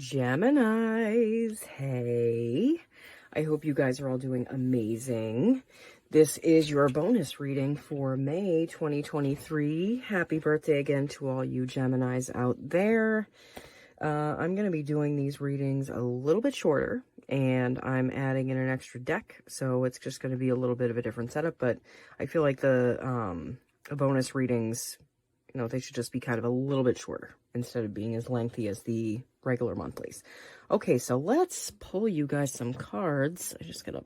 Geminis, hey. I hope you guys are all doing amazing. This is your bonus reading for May 2023. Happy birthday again to all you Geminis out there. I'm going to be doing these readings a little bit shorter, and I'm adding in an extra deck, so it's just going to be a little bit of a different setup, but I feel like the bonus readings, they should just be kind of a little bit shorter instead of being as lengthy as the regular monthlies. Okay, so let's pull you guys some cards. I just gotta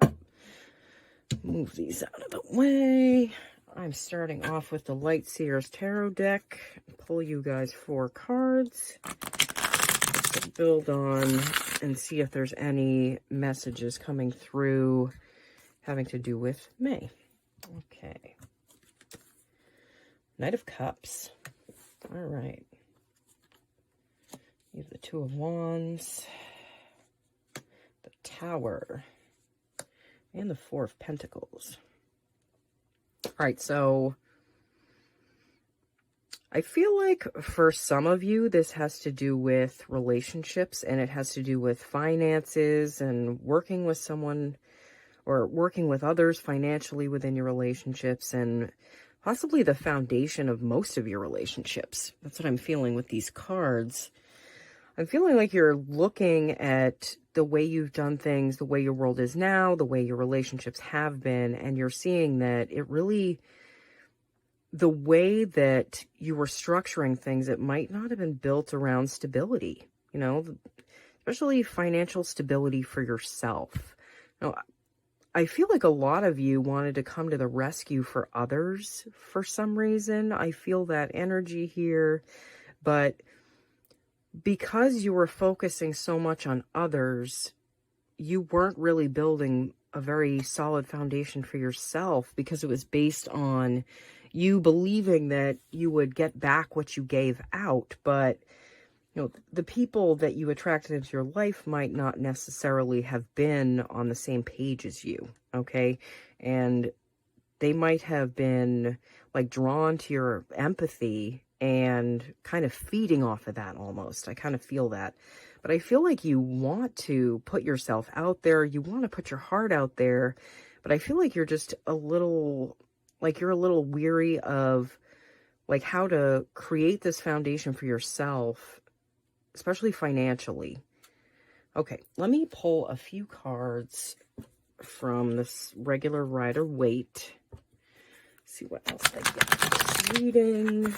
move these out of the way. I'm starting off with the Light Seers Tarot deck. Pull you guys 4 cards just to build on and see if there's any messages coming through having to do with May. Okay. Knight of Cups. All right. You have the Two of Wands, the Tower, and the Four of Pentacles. All right, so I feel like for some of you, this has to do with relationships, and it has to do with finances and working with someone or working with others financially within your relationships, and possibly the foundation of most of your relationships. That's what I'm feeling with these cards. I'm feeling like you're looking at the way you've done things, the way your world is now, the way your relationships have been, and you're seeing that it really, the way that you were structuring things, it might not have been built around stability, especially financial stability for yourself. I feel like a lot of you wanted to come to the rescue for others for some reason. I feel that energy here, but because you were focusing so much on others, you weren't really building a very solid foundation for yourself, because it was based on you believing that you would get back what you gave out. But, the people that you attracted into your life might not necessarily have been on the same page as you, okay? And they might have been like drawn to your empathy and kind of feeding off of that almost. I kind of feel that. But I feel like you want to put yourself out there. You want to put your heart out there. But I feel like you're just a little weary of like how to create this foundation for yourself, especially financially. Okay, let me pull a few cards from this regular Rider-Waite. See what else I get reading.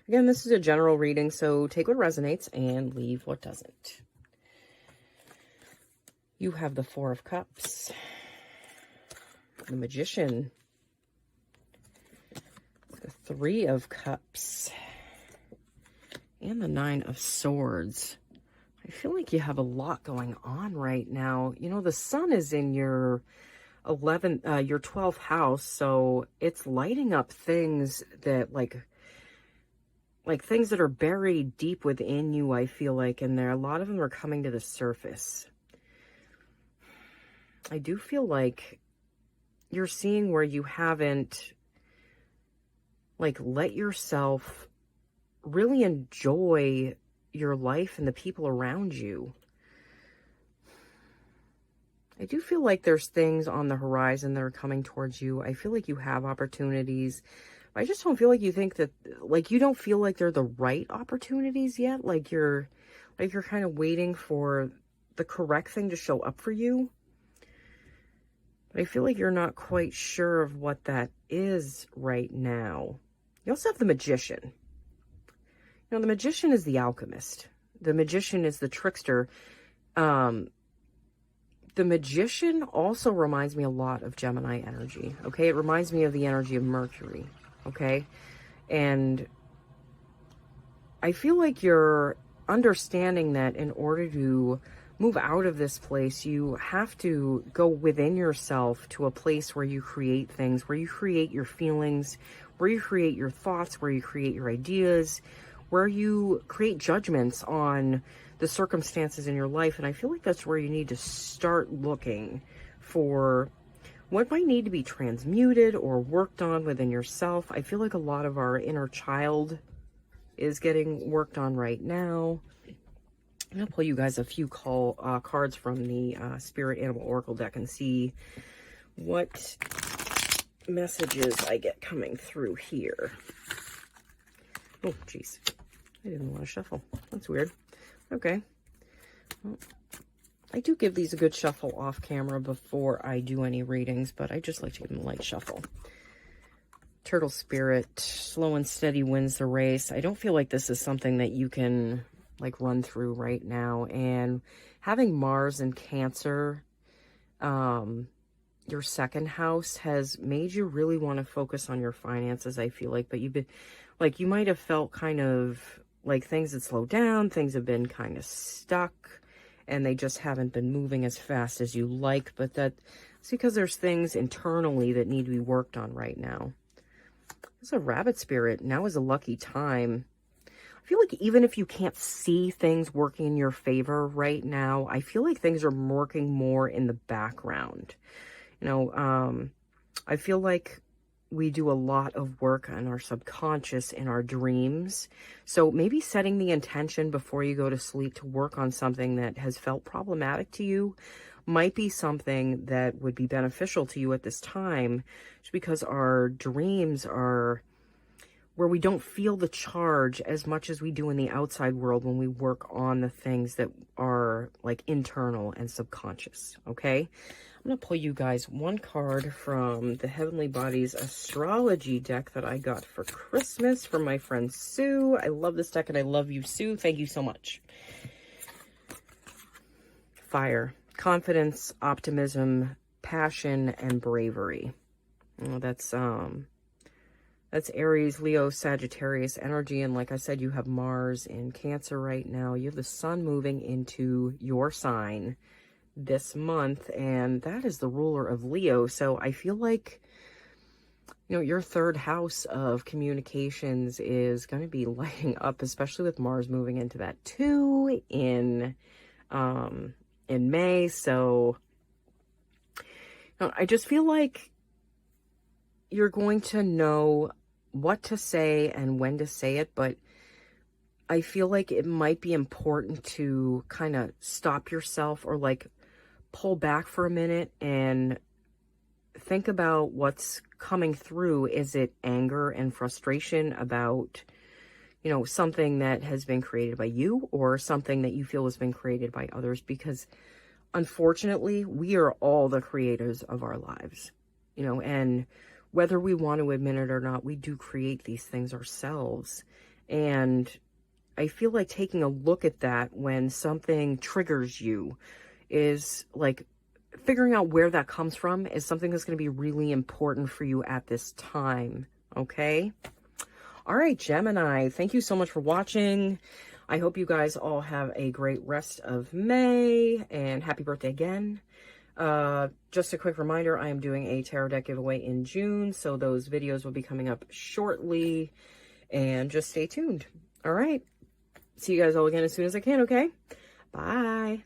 Again, this is a general reading, so take what resonates and leave what doesn't. You have the Four of Cups, the Magician, the Three of Cups, and the Nine of Swords. I feel like you have a lot going on right now. The sun is in your 12th house, so it's lighting up things that like things that are buried deep within you, I feel like, and a lot of them are coming to the surface. I do feel like you're seeing where you haven't let yourself really enjoy your life and the people around you. I do feel like there's things on the horizon that are coming towards you. I feel like you have opportunities. I just don't feel like you think that, you don't feel like they're the right opportunities yet. You're kind of waiting for the correct thing to show up for you. But I feel like you're not quite sure of what that is right now. You also have the Magician. The Magician is the alchemist. The Magician is the trickster. The Magician also reminds me a lot of Gemini energy, okay? It reminds me of the energy of Mercury, okay? And I feel like you're understanding that in order to move out of this place, you have to go within yourself to a place where you create things, where you create your feelings, where you create your thoughts, where you create your ideas, where you create judgments on the circumstances in your life. And I feel like that's where you need to start looking for what might need to be transmuted or worked on within yourself. I feel like a lot of our inner child is getting worked on right now. I'm going to pull you guys a few cards from the Spirit Animal Oracle deck and see what messages I get coming through here. Oh, geez. I didn't want to shuffle. That's weird. Okay. Well, I do give these a good shuffle off camera before I do any readings, but I just like to give them a light shuffle. Turtle Spirit, slow and steady wins the race. I don't feel like this is something that you can like run through right now. And having Mars in Cancer, your second house has made you really want to focus on your finances, I feel like. But you've been like, you might have felt kind of like things had slowed down, things have been kind of stuck, and they just haven't been moving as fast as you like. But that's because there's things internally that need to be worked on right now. There's a Rabbit Spirit. Now is a lucky time. I feel like even if you can't see things working in your favor right now, I feel like things are working more in the background. You know, I feel like we do a lot of work on our subconscious in our dreams. So maybe setting the intention before you go to sleep to work on something that has felt problematic to you might be something that would be beneficial to you at this time, just because our dreams are where we don't feel the charge as much as we do in the outside world when we work on the things that are like internal and subconscious. Okay, I'm going to pull you guys one card from the Heavenly Bodies astrology deck that I got for Christmas from my friend Sue. I love this deck and I love you, Sue. Thank you so much. Fire, confidence, optimism, passion, and bravery. Oh, that's Aries, Leo, Sagittarius energy. And like I said, you have Mars in Cancer right now. You have the sun moving into your sign this month, and that is the ruler of Leo. So I feel like, you know, your third house of communications is going to be lighting up, especially with Mars moving into that too in May. So you know, I just feel like you're going to know what to say and when to say it, but I feel like it might be important to kind of stop yourself or like pull back for a minute and think about what's coming through. Is it anger and frustration about, you know, something that has been created by you or something that you feel has been created by others? Because unfortunately, we are all the creators of our lives, you know, and whether we want to admit it or not, we do create these things ourselves. And I feel like taking a look at that when something triggers you is like figuring out where that comes from is something that's going to be really important for you at this time. Okay. All right, Gemini, thank you so much for watching. I hope you guys all have a great rest of May and happy birthday again. Just a quick reminder, I am doing a tarot deck giveaway in June, so those videos will be coming up shortly, and just stay tuned. All right. See you guys all again as soon as I can, okay? Bye.